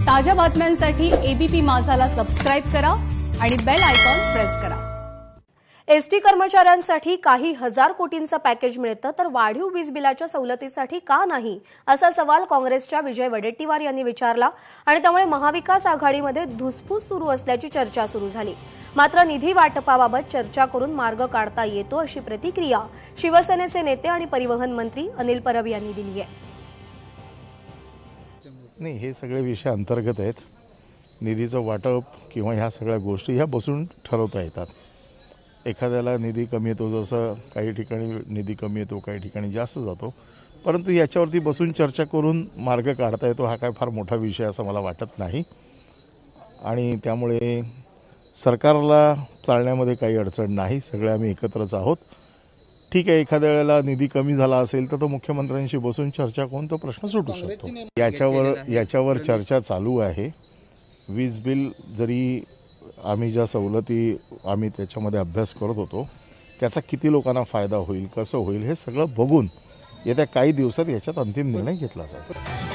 ताज्या बातम्यांसाठी ABP माझाला subscribe करा आणि बेल आयकॉन प्रेस करा। एसटी कर्मचाऱ्यांसाठी काही हजार कोटींचं पॅकेज मिळतं तर वाढीव वीज बिलाच्या सवलतीसाठी का नाही असा सवाल काँग्रेसच्या विजय वडेट्टीवार यांनी विचारला आणि त्यामुळे महाविकास आघाडीमध्ये धुसफूस सुरू असल्याची चर्चा सुरू झाली। मात्र निधी वाटपाबाबत चर्चा करून मार्ग काढता येतो अशी प्रतिक्रिया शिवसेनेचे नेते आणि परिवहन मंत्री अनिल परब यांनी दिली आहे। नाही, हे सगळे विषय अंतर्गत आहेत। निधीचं वाटप किंवा ह्या सगळ्या गोष्टी ह्या बसून ठरवता येतात। एखाद्याला निधी कमी येतो, जसं काही ठिकाणी निधी कमी येतो, काही ठिकाणी जास्त जातो, परंतु याच्यावरती बसून चर्चा करून मार्ग काढता येतो हा काय फार मोठा विषय असं मला वाटत नाही। आणि त्यामुळे सरकारला चालण्यामध्ये काही अडचण नाही, सगळे आम्ही एकत्रच आहोत। ठीक आहे, एखाद्या वेळेला निधी कमी झाला असेल तर तो मुख्यमंत्र्यांशी बसून चर्चा करून तो प्रश्न सुटू शकतो। याच्यावर चर्चा चालू आहे। वीज बिल जरी आम्ही ज्या सवलती आम्ही त्याच्यामध्ये अभ्यास करत होतो त्याचा किती लोकांना फायदा होईल, कसं होईल हे सगळं बघून येत्या काही दिवसात याच्यात अंतिम निर्णय घेतला जाईल।